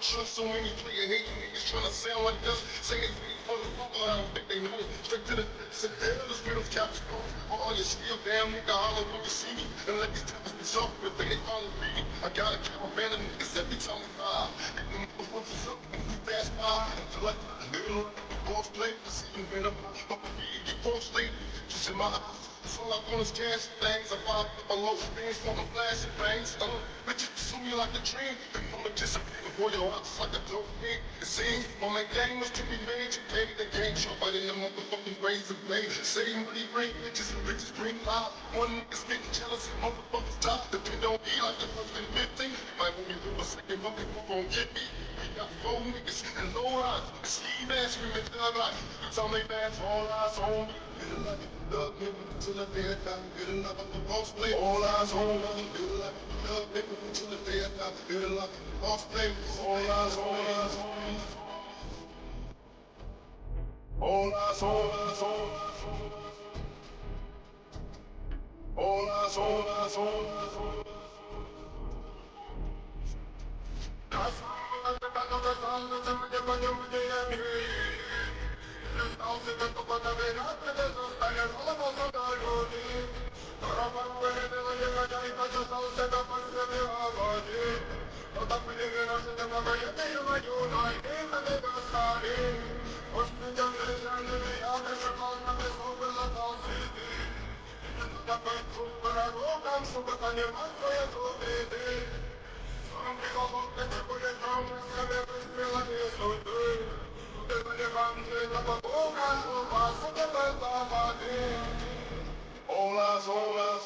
trust so many player hate niggas tryna sound like us. Say they fake for the fuck, but I don't think they know. Straight to the sit there, the spirit of caps go. All your skill down, nigga, holler when you see me. And let these taps be soft, but they follow me. I got a caravan of niggas every time we fly. Hit them motherfuckers up, and we fast by. Until I middle of the boss play, this even been up. But we get false late, just in my eyes. That's all I want is cash things. I pop up a low things for my flashing bangs. Bitches pursue me like a dream. I'ma disappear before your eyes like a dope thing. It seems my main game was to be made. You pay the game, sharp right in the motherfucking brains of me. Say money bring bitches bring loud. One niggas getting jealous, motherfuckers top. Depend on me like the first and 15. Might want me to a second, but they won't get me. Got 4 niggas and low rise. Ski mask screaming thug like. It's on they bad, all eyes on me. Love nigga till the day I die. Good enough of the boss play. All eyes on me. Good luck. Love nigga till the day I die. Good enough of the boss play. All eyes on me. All eyes on me. All eyes on me. All eyes on us.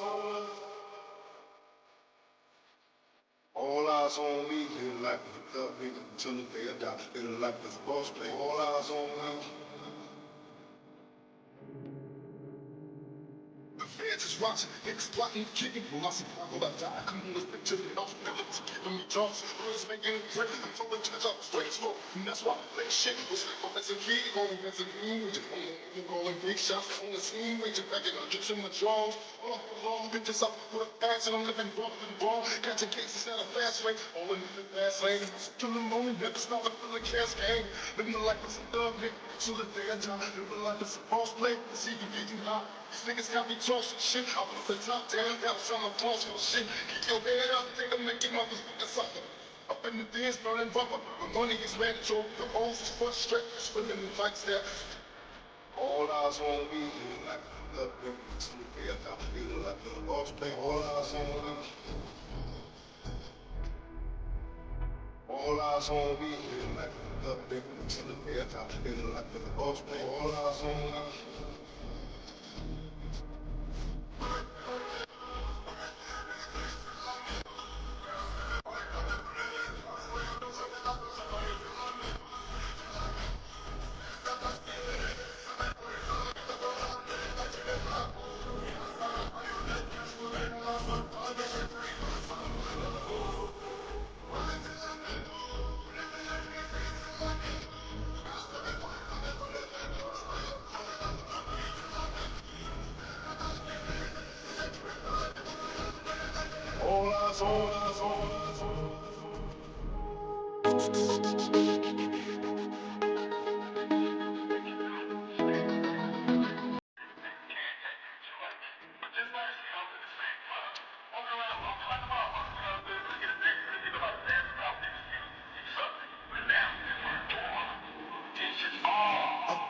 All eyes on me. Little life of a thug nigga till the day I die. Little life as a boss play. All eyes on me. The feds is watching, niggas plotting, kicking. When I see people I die, come on, let's picture the house. Villains giving me jobs. Words making me great. I'm throwing judge up straight smoke. And that's why I play shit. Was as a kid, going as a green. I'm calling big shots on the scene. Waging back in hundreds in my jaws. Long bitches up with a pass and I'm living rough and raw. Catching cases at a fast rate. All in the fast lane. Till the moment, never stop until the cash game. Living the life as a thug nigga. Till the day I die. Living life as a boss play. See you getting high. These niggas got me tossing shit. I put the top down, now I'm trying to toss your shit. Keep your head up, take a make your motherfucking sucker. Up in the dance, burning rubber. The money is mandatory, the hoes is frustrated. Swimming in fights there. All eyes on me, like love nigga, till the day I die. Feel like the boss play. All eyes on me. All eyes on me, like love nigga, till the day I die. Feel like the boss play. All eyes on me. All eyes on us.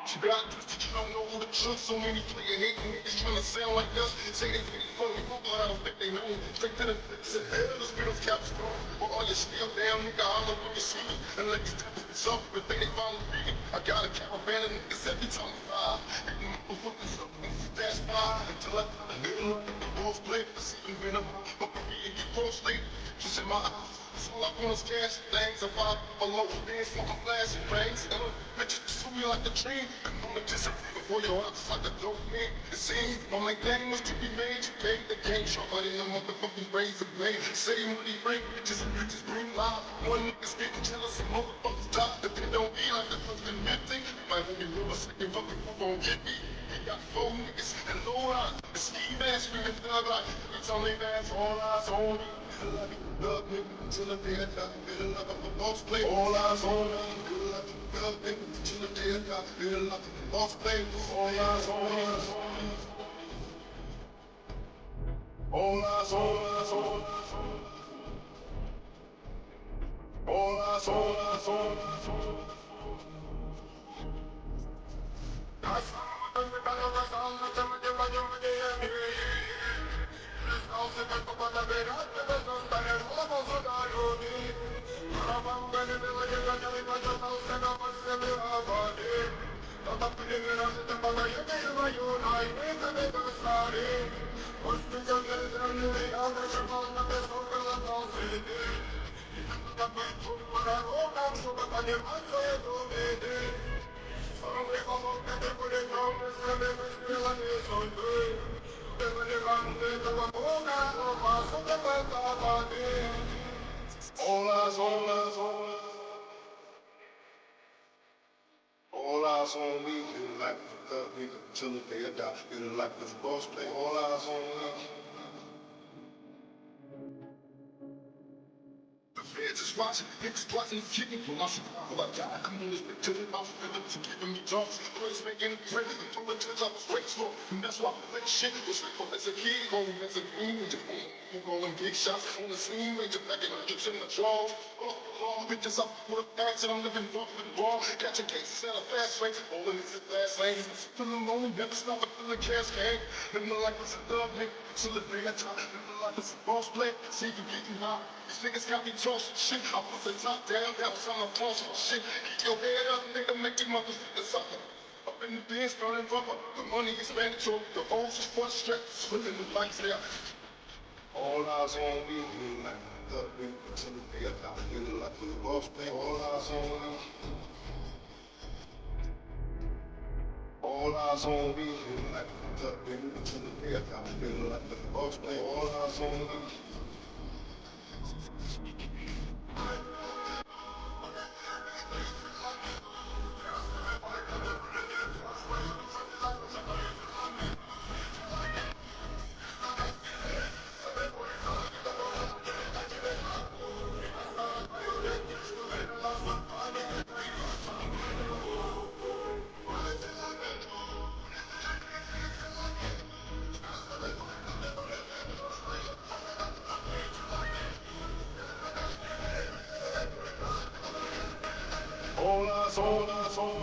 You got this, you don't know who to trust. So many player hate niggas tryna sound like us. Say they fake for me, but I don't think they know. Straight to the sit there, the spirit of caps go. All your skill down, nigga, holler when you see me. And let these taps be soft, but they follow me. I got a caravan of niggas every time we fly. Hitting motherfuckers up and we fast by. Until I middle of the boss play. It's even been up, but we get close late. Just in my eyes. That's all I want is cash things. I pop up a low dance for my flashing bangs. Bitches pursue me like a dream. I'ma disappear before your eyes like a dope man. It seems my main game was to be made. You pay the game, sharp right in the motherfucking brains of me. Say money bring bitches bring loud. One niggas getting jealous and motherfuckers top. Depend on me like the first and 15. Might want me to a second, but they won't get me. Got 4 niggas and low rise. Ski mask screaming thug like. It's only bad, all eyes on me. like a thug nigga till the day I die. Feel like I'm a boss player. All eyes on me. Feel like a thug nigga till the day I die. Feel like a boss player. All eyes on me. All eyes on me. All eyes on me. All eyes on me, feel like the thug nigga till the day I die. Feel like the boss play. All eyes on me. The feds is watching, niggas plotting, kicking when I'm well, I die. Come on, this big to the mouth, for giving me jobs. First making credit, from the kids I was straight slow. And that's why I like shit was for as a kid, going as a teenager. You rolling big shots on the scene, major back in the kitchen, the drawers. Bitches up with a pass and I'm living rough and raw. Catching cases at a fast rate, rolling into the fast lane. Feeling lonely, never stop until the cash came. Living like it's a thug nigga, till the day I die. Living like it's a boss play, see you getting high. These niggas got me tossing shit. I put the top down, bounce on the toss for shit. Keep your head up, nigga, make your motherfuckers up. Up in the bins, burning rubber. The money is mandatory. The hoes is for the stress. Living the lights there. All eyes on me, feel like the thug nigga till the day I die. Feel like the boss play. All eyes on me. All eyes on me, feel like the thug nigga till the day I die. Feel like the boss play. All eyes on me. All eyes on us. All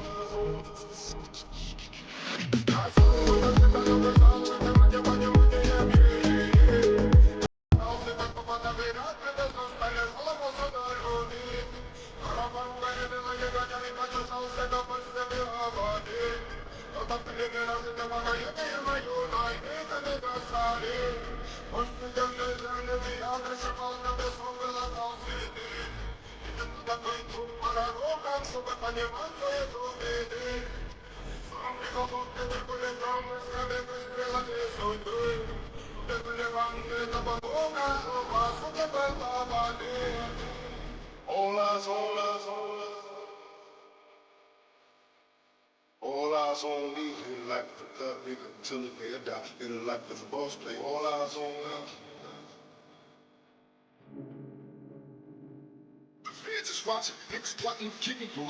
eyes on us. All eyes on me, feel like the thug nigga till the day I die. Feel like the boss play. All eyes on me. The feds is watching, niggas plotting, kicking when I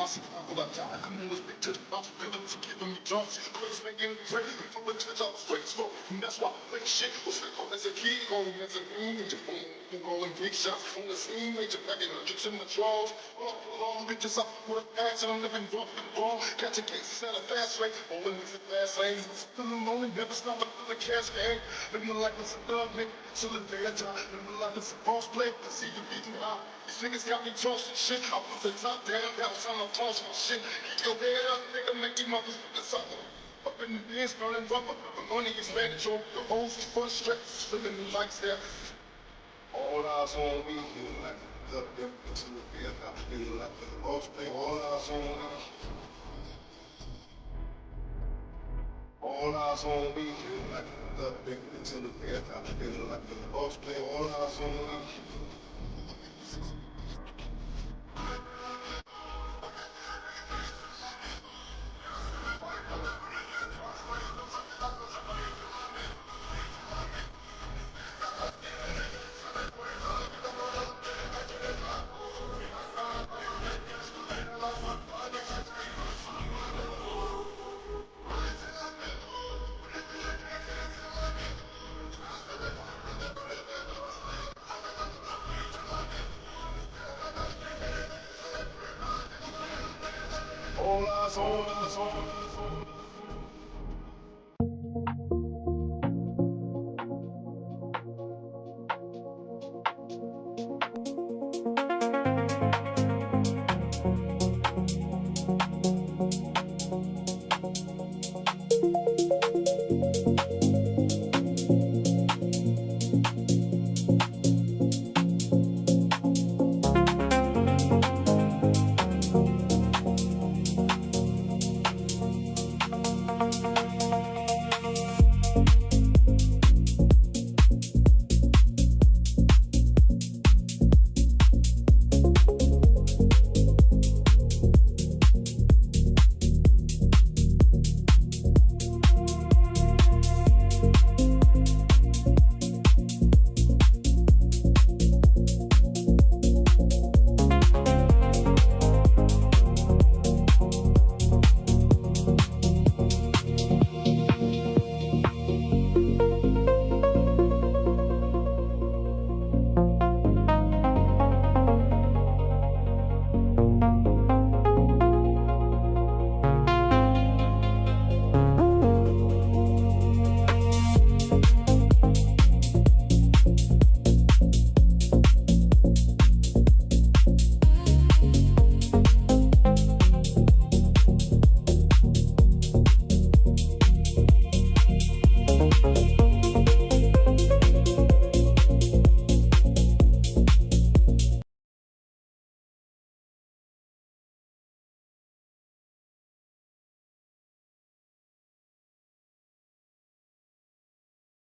well, I die. Come on, let's big to the mouth, for giving me jobs. First making credit, from the kids I was straight slow. And that's why I like shit was as a kid, going as a teenager. Rolling big shots on the scene, major back in the kitchen, the drawers. Bitches up with a pass and I'm living rough and raw. Catching cases at a fast rate, rolling into the fast lane. Feeling lonely, never stop until the cash came. Living like it's a thug nigga, till the day I die. Living like it's a boss play, I see you getting high. These niggas got me tossing shit. I put the top down, bounce on the toss for shit. Keep your head up, nigga, make your motherfuckers up. Up in the bins, burning rubber. The money is mandatory. The hoes is for the stress. Living the lights there. All eyes on me, feel like the thug nigga till the day I die. Feel like the boss play. All eyes on me. All eyes on me, feel like the thug nigga till the day I die. Feel like the boss play. All eyes on me.